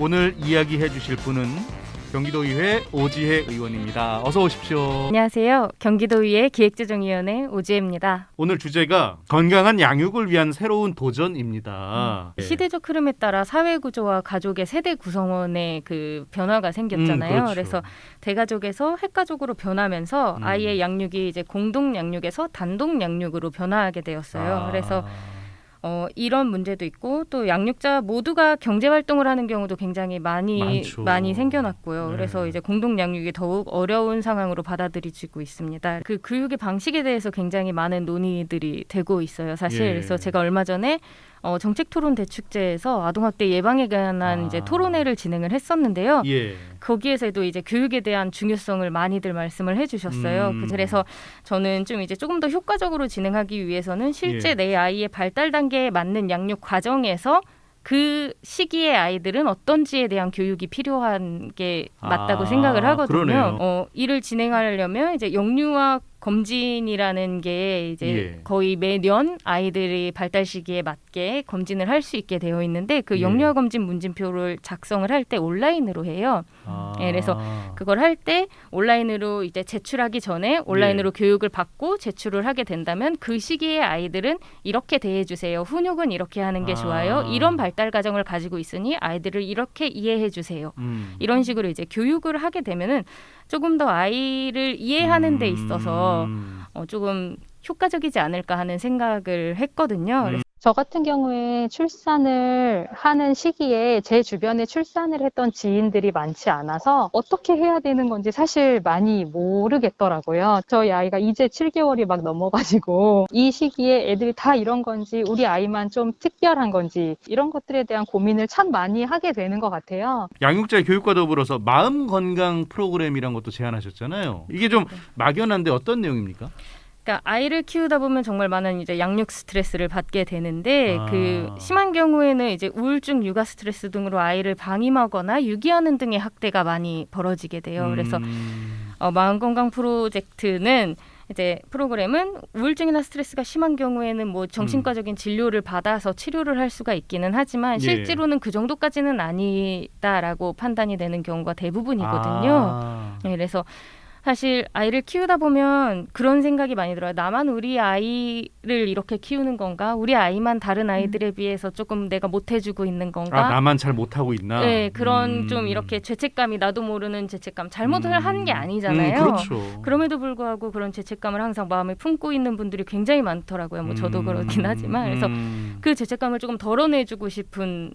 오늘 이야기해 주실 분은 경기도의회 오지혜 의원입니다. 어서 오십시오. 안녕하세요. 경기도의회 기획재정위원회 오지혜입니다. 오늘 주제가 건강한 양육을 위한 새로운 도전입니다. 시대적 흐름에 따라 사회구조와 가족의 세대 구성원의 그 변화가 생겼잖아요. 그렇죠. 그래서 대가족에서 핵가족으로 변하면서 아이의 양육이 이제 공동 양육에서 단독 양육으로 변화하게 되었어요. 그래서 이런 문제도 있고 또 양육자 모두가 경제 활동을 하는 경우도 굉장히 많이 생겨났고요. 네. 그래서 이제 공동 양육이 더욱 어려운 상황으로 받아들여지고 있습니다. 그 교육의 방식에 대해서 굉장히 많은 논의들이 되고 있어요. 사실 예. 그래서 제가 얼마 전에 정책토론 대축제에서 아동학대 예방에 관한 이제 토론회를 진행을 했었는데요. 예. 거기에서도 이제 교육에 대한 중요성을 많이들 말씀을 해주셨어요. 그래서 저는 좀 이제 조금 더 효과적으로 진행하기 위해서는 실제 내 아이의 발달 단계에 맞는 양육 과정에서 그 시기의 아이들은 어떤지에 대한 교육이 필요한 게 맞다고 생각을 하거든요. 이를 진행하려면 이제 영유아 검진이라는 게 이제 거의 매년 아이들이 발달 시기에 맞게 검진을 할 수 있게 되어 있는데 그 영유아 검진 문진표를 작성을 할 때 온라인으로 해요. 그래서 그걸 할 때 온라인으로 이제 제출하기 전에 온라인으로 교육을 받고 제출을 하게 된다면 그 시기의 아이들은 이렇게 대해주세요. 훈육은 이렇게 하는 게 좋아요. 이런 발달 과정을 가지고 있으니 아이들을 이렇게 이해해 주세요. 이런 식으로 이제 교육을 하게 되면은 조금 더 아이를 이해하는 데 있어서 조금 효과적이지 않을까 하는 생각을 했거든요. 저 같은 경우에 출산을 하는 시기에 제 주변에 출산을 했던 지인들이 많지 않아서 어떻게 해야 되는 건지 사실 많이 모르겠더라고요. 저희 아이가 이제 7개월이 막 넘어가지고 이 시기에 애들이 다 이런 건지 우리 아이만 좀 특별한 건지 이런 것들에 대한 고민을 참 많이 하게 되는 것 같아요. 양육자의 교육과 더불어서 마음 건강 프로그램이란 것도 제안하셨잖아요. 이게 좀 막연한데 어떤 내용입니까? 그러니까 아이를 키우다 보면 정말 많은 이제 양육 스트레스를 받게 되는데 그 심한 경우에는 이제 우울증, 육아 스트레스 등으로 아이를 방임하거나 유기하는 등의 학대가 많이 벌어지게 돼요. 그래서 마음건강 프로젝트는 이제 프로그램은 우울증이나 스트레스가 심한 경우에는 뭐 정신과적인 진료를 받아서 치료를 할 수가 있기는 하지만 실제로는 그 정도까지는 아니다라고 판단이 되는 경우가 대부분이거든요. 그래서 사실 아이를 키우다 보면 그런 생각이 많이 들어요. 나만 우리 아이를 이렇게 키우는 건가? 우리 아이만 다른 아이들에 비해서 조금 내가 못해주고 있는 건가? 나만 잘 못하고 있나? 네, 그런 좀 이렇게 죄책감이 나도 모르는 죄책감. 잘못을 하는 게 아니잖아요. 그렇죠. 그럼에도 불구하고 그런 죄책감을 항상 마음에 품고 있는 분들이 굉장히 많더라고요. 뭐 저도 그렇긴 하지만 그래서 그 죄책감을 조금 덜어내주고 싶은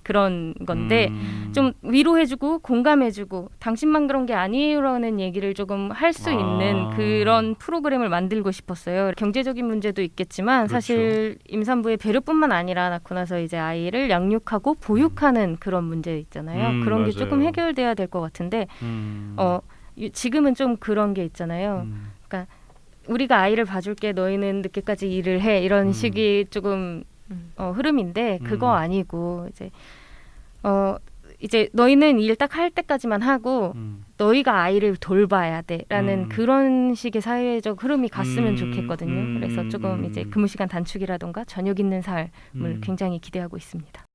그런 건데 좀 위로해주고 공감해주고 당신만 그런 게 아니라는 얘기를 조금 할 수 있는 그런 프로그램을 만들고 싶었어요. 경제적인 문제도 있겠지만 사실 임산부의 배려뿐만 아니라 낳고 나서 이제 아이를 양육하고 보육하는 그런 문제 있잖아요. 그런 게 조금 해결돼야 될 것 같은데 지금은 좀 그런 게 있잖아요. 그러니까 우리가 아이를 봐줄게 너희는 늦게까지 일을 해 이런 식이 조금 흐름인데 그거 아니고 이제 너희는 일 딱 할 때까지만 하고 너희가 아이를 돌봐야 돼라는 그런 식의 사회적 흐름이 갔으면 좋겠거든요. 그래서 조금 이제 근무 시간 단축이라던가 저녁 있는 삶을 굉장히 기대하고 있습니다.